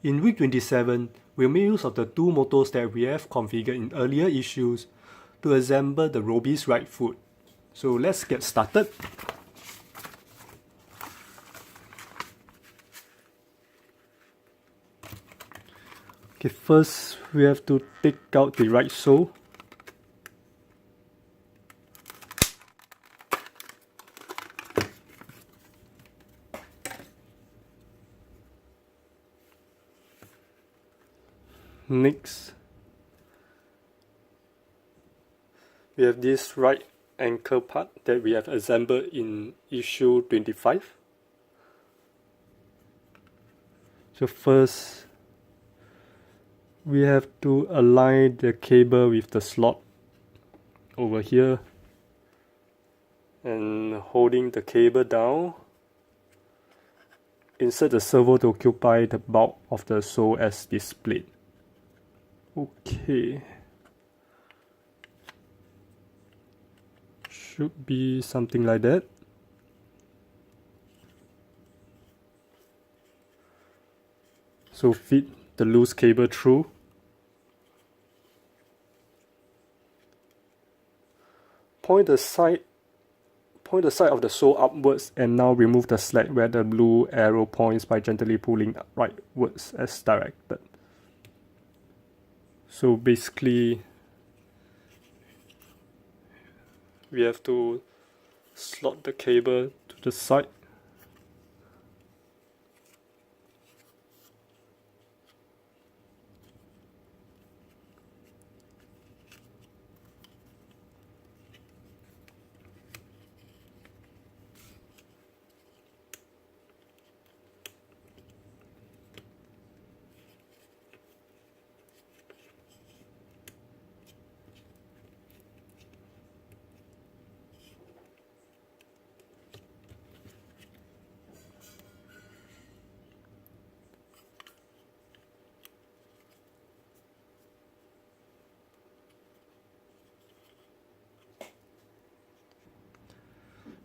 In week 27, we'll make use of the two motors that we have configured in earlier issues to assemble the Robi's right foot. So let's get started. Okay, first we have to take out the right sole. Next, we have this right ankle part that we have assembled in issue 25. So first, we have to align the cable with the slot over here and holding the cable down, insert the servo to occupy the bulk of the sole as displayed. Okay, should be something like that. So feed the loose cable through. Point the side of the sole upwards and now remove the slack where the blue arrow points by gently pulling rightwards as directed. So basically, we have to slot the cable to the side.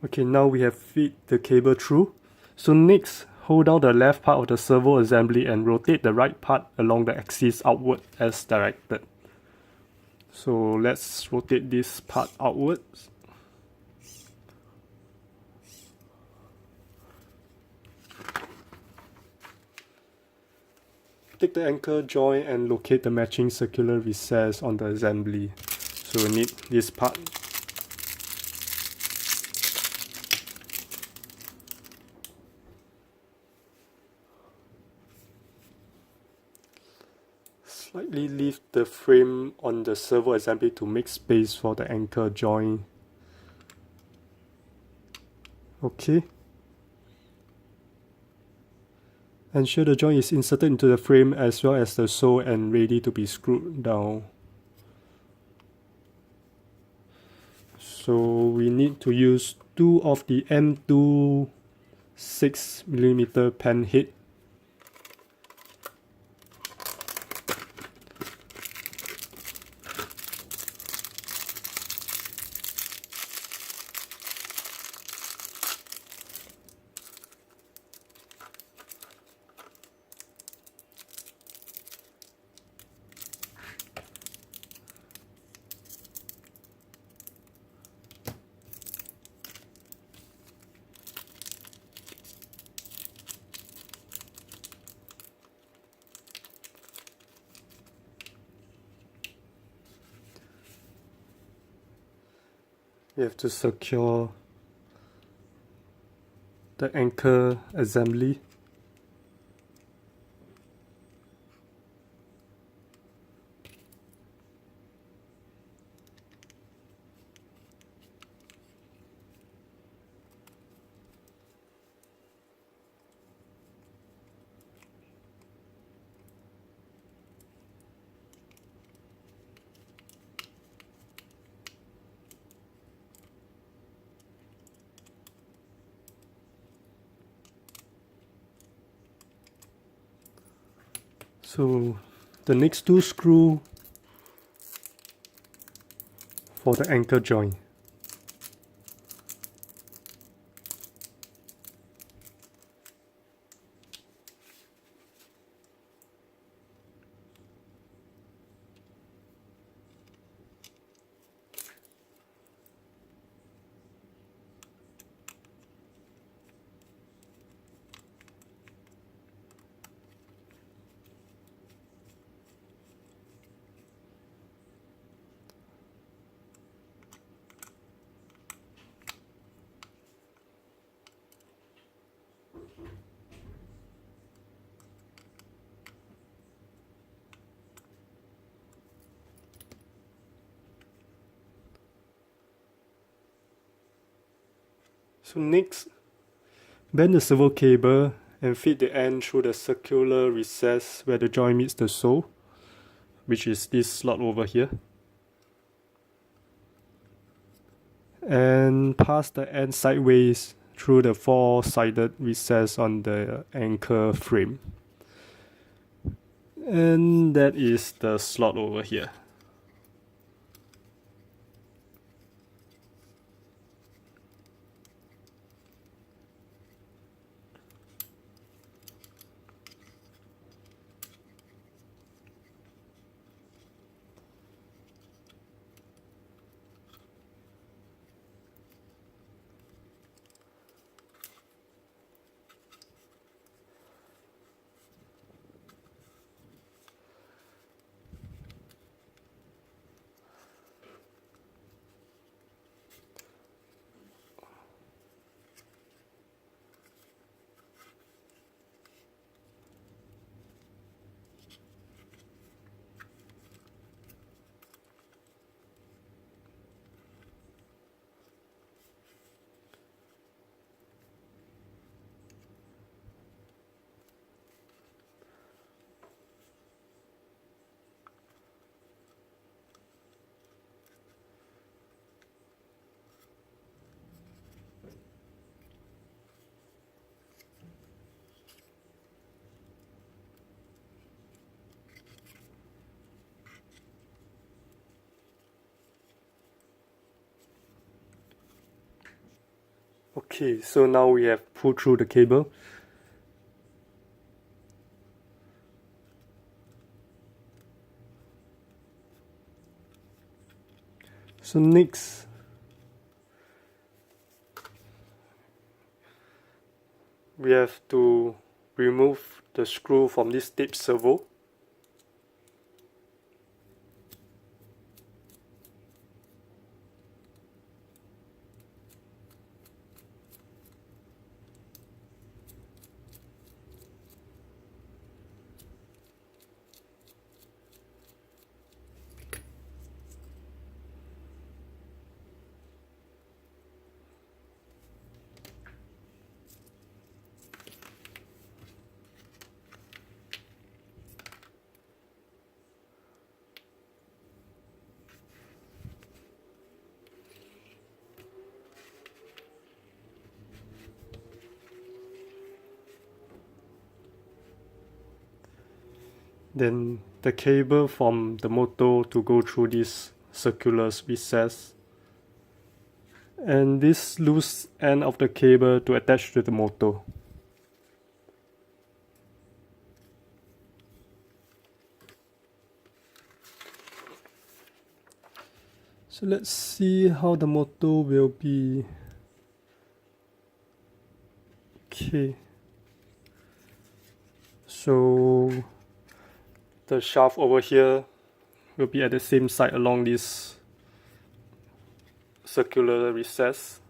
Okay, now we have feed the cable through. So next, hold down the left part of the servo assembly and rotate the right part along the axis outward as directed. So let's rotate this part outwards. Take the anchor joint and locate the matching circular recess on the assembly. So we need this part. Slightly lift the frame on the servo assembly to make space for the anchor joint. Okay. Ensure the joint is inserted into the frame as well as the sole and ready to be screwed down. So we need to use two of the M2 6mm pen head. We have to secure the anchor assembly. So the next two screw for the anchor joint. So next, bend the servo cable and feed the end through the circular recess where the joint meets the sole, which is this slot over here. And pass the end sideways through the four-sided recess on the anchor frame. And that is the slot over here. Okay, so now we have pulled through the cable. So next, we have to remove the screw from this tape servo. Then the cable from the motor to go through this circular recess. And this loose end of the cable to attach to the motor. So let's see how the motor will be. Okay. So the shaft over here will be at the same side along this circular recess.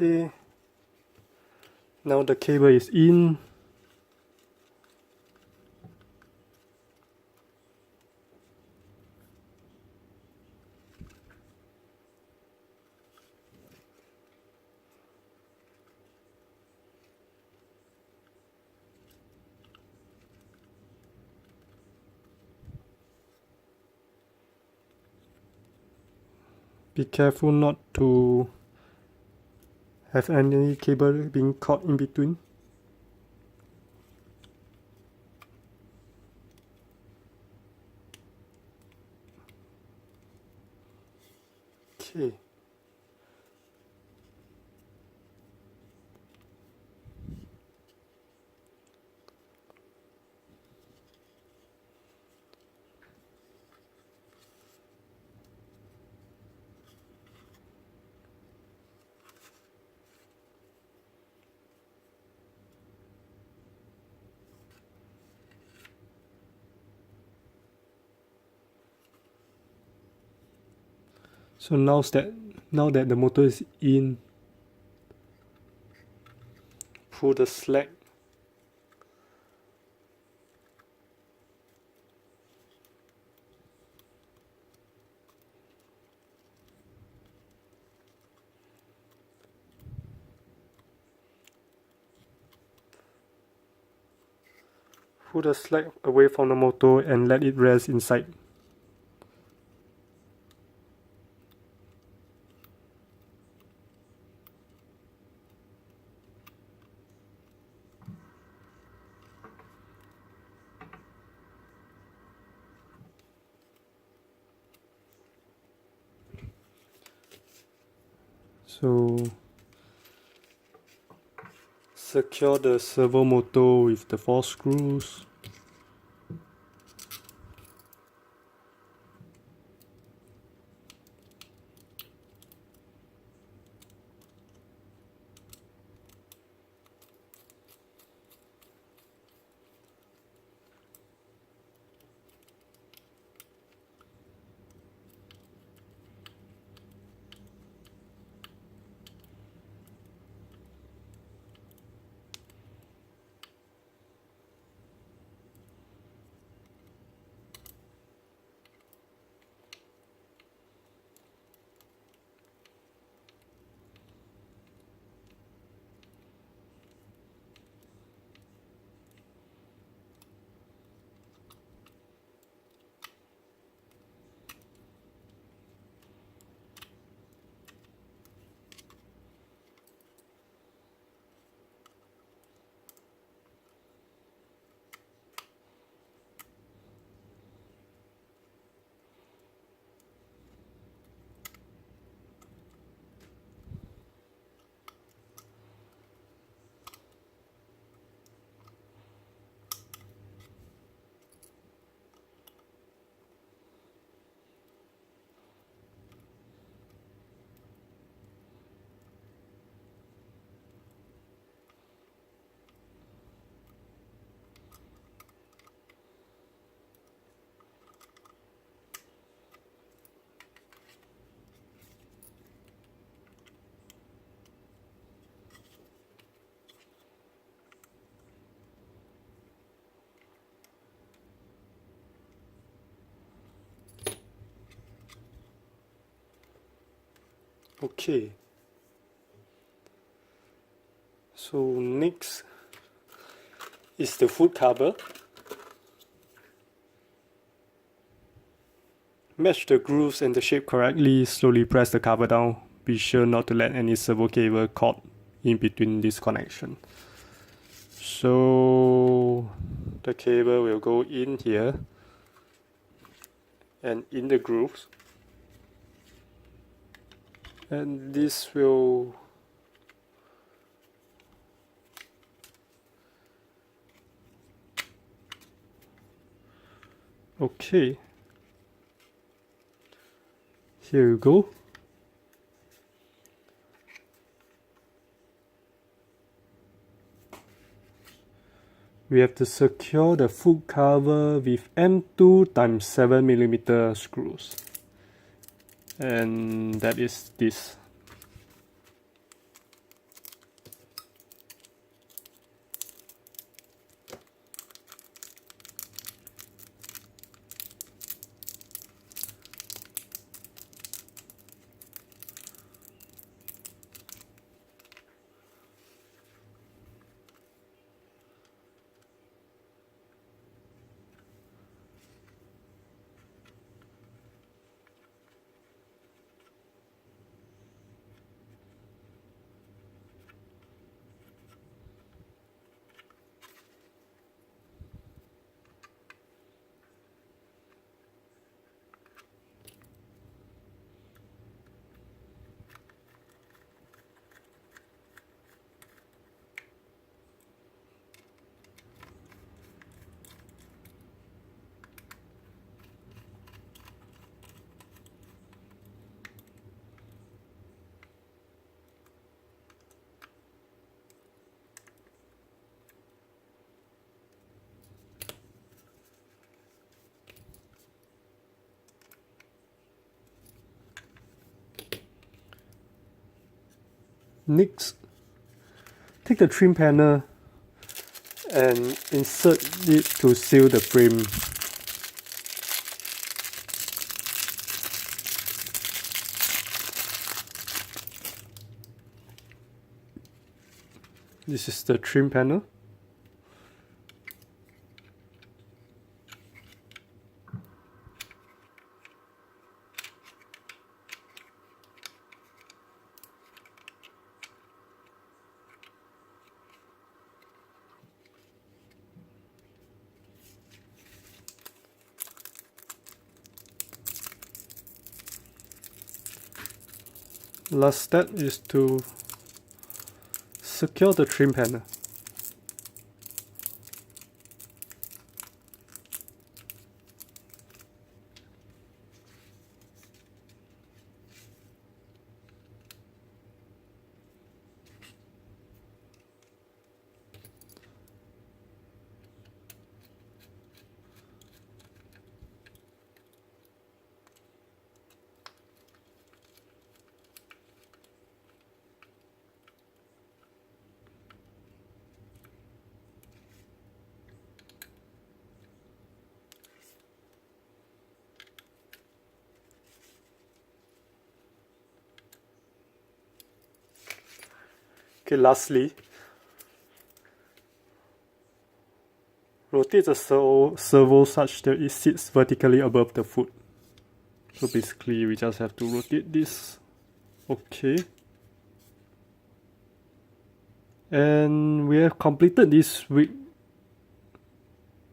Okay, now the cable is in. Be careful not to Have any cable been caught in between? Okay. So now that the motor is in, pull the slack. Pull the slack away from the motor and let it rest inside. So secure the servo motor with the 4 screws. Okay. So next is the foot cover. Match the grooves and the shape correctly, slowly press the cover down. Be sure not to let any servo cable caught in between this connection. So the cable will go in here and in the grooves. And this will okay. Here you go. We have to secure the foot cover with M2 times 7mm screws. And that is this. Next, take the trim panel and insert it to seal the frame. This is the trim panel. Last step is to secure the trim panel. Okay, lastly, rotate the servo such that it sits vertically above the foot. So basically, we just have to rotate this. Okay. And we have completed this rig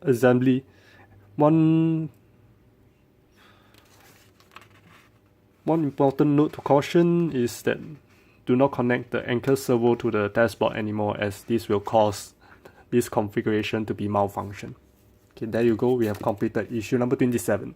assembly. One important note to caution is that do not connect the anchor servo to the dashboard anymore, as this will cause this configuration to be malfunction. Okay, there you go. We have completed issue number 27.